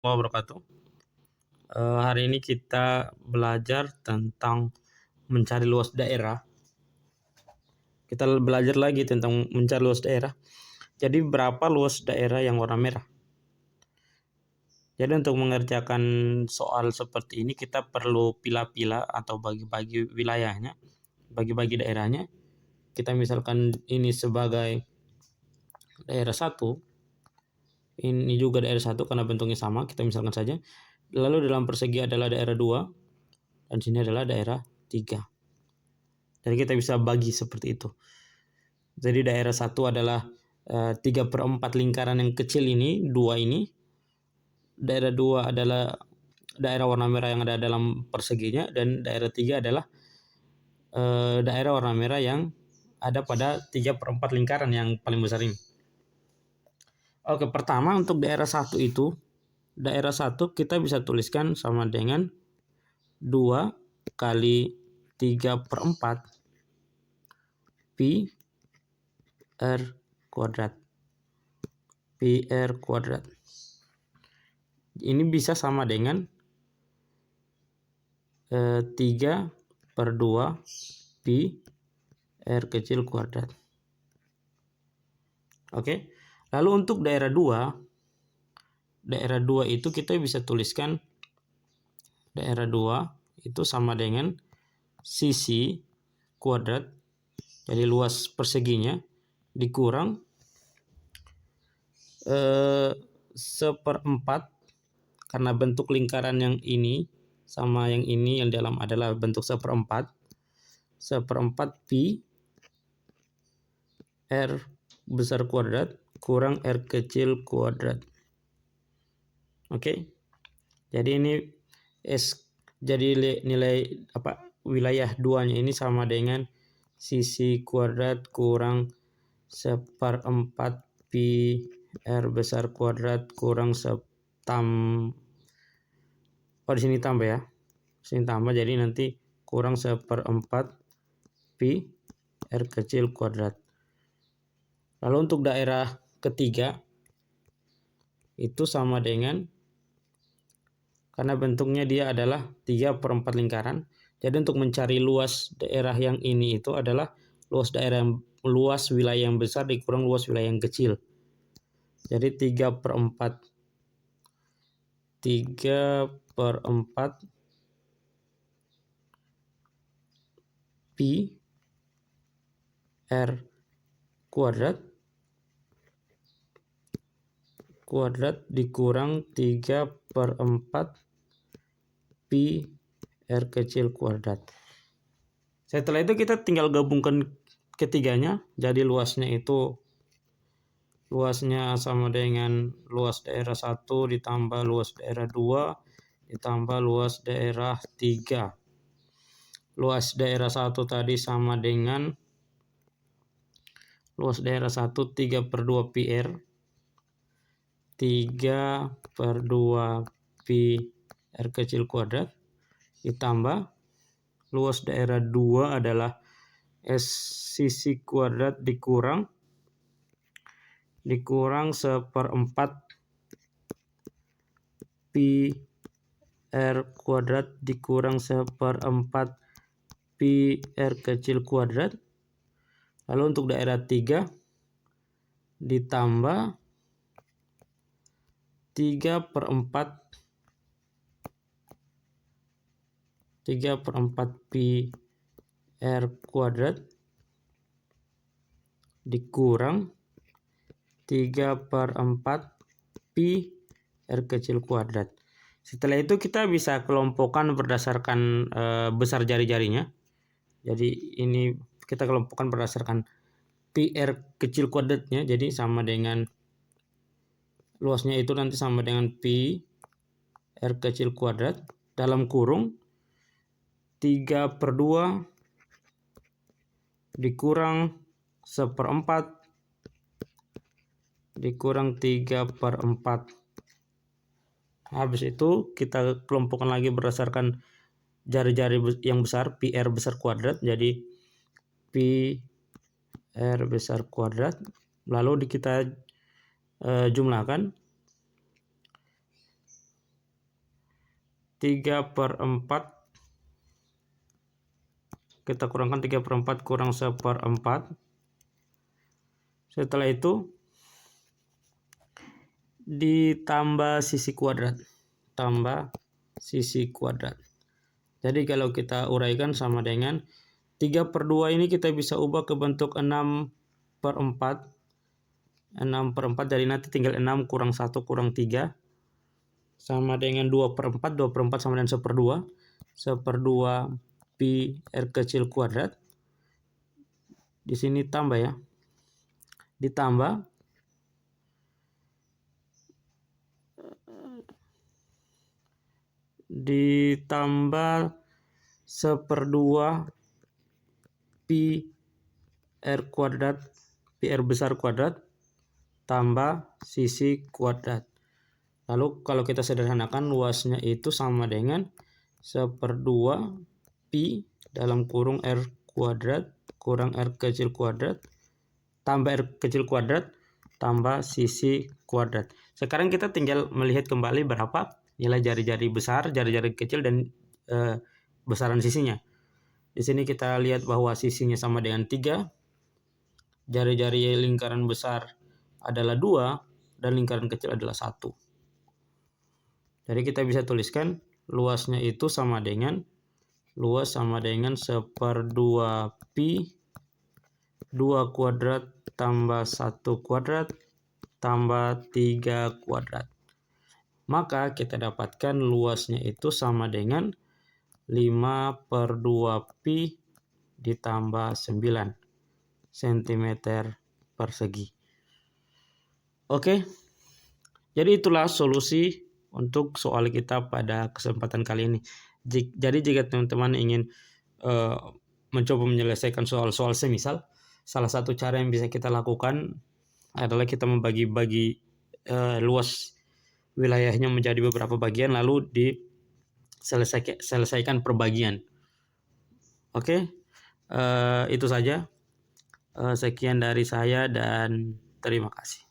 Wabarakatuh. Hari ini kita belajar tentang mencari luas daerah. Kita belajar lagi tentang mencari luas daerah. Jadi berapa luas daerah yang warna merah? Jadi untuk mengerjakan soal seperti ini kita perlu pilah-pilah atau bagi-bagi wilayahnya, bagi-bagi daerahnya. Kita misalkan ini sebagai daerah 1, ini juga daerah 1 karena bentuknya sama, kita misalkan saja. Lalu dalam persegi adalah daerah 2 dan sini adalah daerah 3. Jadi kita bisa bagi seperti itu. Jadi daerah 1 adalah 3/4 lingkaran yang kecil ini, 2 ini. Daerah 2 adalah daerah warna merah yang ada dalam perseginya, dan daerah 3 adalah daerah warna merah yang ada pada 3/4 lingkaran yang paling besar ini. Oke, pertama untuk daerah 1 itu, daerah 1 kita bisa tuliskan sama dengan 2 kali 3/4 pi r kuadrat. Pi r kuadrat. Ini bisa sama dengan 3/2 pi r kecil kuadrat. Oke. Lalu untuk daerah 2 itu kita bisa tuliskan daerah 2 itu sama dengan sisi kuadrat, jadi luas perseginya, dikurang 1/4, karena bentuk lingkaran yang ini sama yang ini yang dalam adalah bentuk 1/4 pi r besar kuadrat kurang r kecil kuadrat. Oke. Jadi ini jadi nilai wilayah 2-nya ini sama dengan sisi kuadrat kurang 1/4 pi r besar kuadrat kurang di sini tambah ya. Sini tambah, jadi nanti kurang 1/4 pi r kecil kuadrat. Lalu untuk daerah ketiga itu sama dengan, karena bentuknya dia adalah 3/4 lingkaran. Jadi untuk mencari luas daerah yang ini itu adalah luas wilayah yang besar dikurang luas wilayah yang kecil. Jadi 3/4 pi r kuadrat dikurang 3/4 pi r kecil kuadrat. Setelah itu kita tinggal gabungkan ketiganya, jadi luasnya sama dengan luas daerah 1 ditambah luas daerah 2 ditambah luas daerah 3. Luas daerah 1 tadi sama dengan luas daerah 1 3/2 pi r. 3/2 pi r kecil kuadrat ditambah luas daerah 2 adalah S sisi kuadrat dikurang 1/4 pi r kuadrat dikurang 1/4 pi r kecil kuadrat. Lalu untuk daerah 3 ditambah 3/4 pi r kuadrat dikurang 3/4 pi r kecil kuadrat. Setelah itu kita bisa kelompokkan berdasarkan besar jari-jarinya. Jadi ini kita kelompokkan berdasarkan pi r kecil kuadratnya, jadi sama dengan luasnya itu nanti sama dengan pi r kecil kuadrat dalam kurung 3/2 dikurang 1/4 dikurang 3/4. Habis itu kita kelompokkan lagi berdasarkan jari-jari yang besar, pi r besar kuadrat, jadi pi r besar kuadrat, lalu kita jumlahkan 3/4. Kita kurangkan 3/4 kurang 1/4. Setelah itu ditambah sisi kuadrat. Tambah sisi kuadrat. Jadi kalau kita uraikan sama dengan 3/2 ini kita bisa ubah ke bentuk 6/4. 6/4 dari nanti tinggal 6 kurang 1 kurang 3. Sama dengan 2/4. 2/4 sama dengan 1/2. 1/2 pi R kecil kuadrat. Di sini tambah ya. Ditambah 1/2 pi R kuadrat, pi R besar kuadrat, tambah sisi kuadrat. Lalu kalau kita sederhanakan, luasnya itu sama dengan 1/2 pi dalam kurung R kuadrat kurang R kecil kuadrat tambah R kecil kuadrat tambah sisi kuadrat. Sekarang kita tinggal melihat kembali berapa nilai jari-jari besar, jari-jari kecil, dan besaran sisinya. Di sini kita lihat bahwa sisinya sama dengan 3, jari-jari lingkaran besar adalah 2, dan lingkaran kecil adalah 1. Jadi kita bisa tuliskan luasnya itu sama dengan 1/2 pi 2 kuadrat tambah 1 kuadrat tambah 3 kuadrat. Maka kita dapatkan luasnya itu sama dengan 5/2 pi ditambah 9 cm persegi. Oke, jadi itulah solusi untuk soal kita pada kesempatan kali ini. Jadi jika teman-teman ingin mencoba menyelesaikan soal-soal semisal, salah satu cara yang bisa kita lakukan adalah kita membagi-bagi luas wilayahnya menjadi beberapa bagian, lalu diselesaikan per bagian. Oke, itu saja. Sekian dari saya dan terima kasih.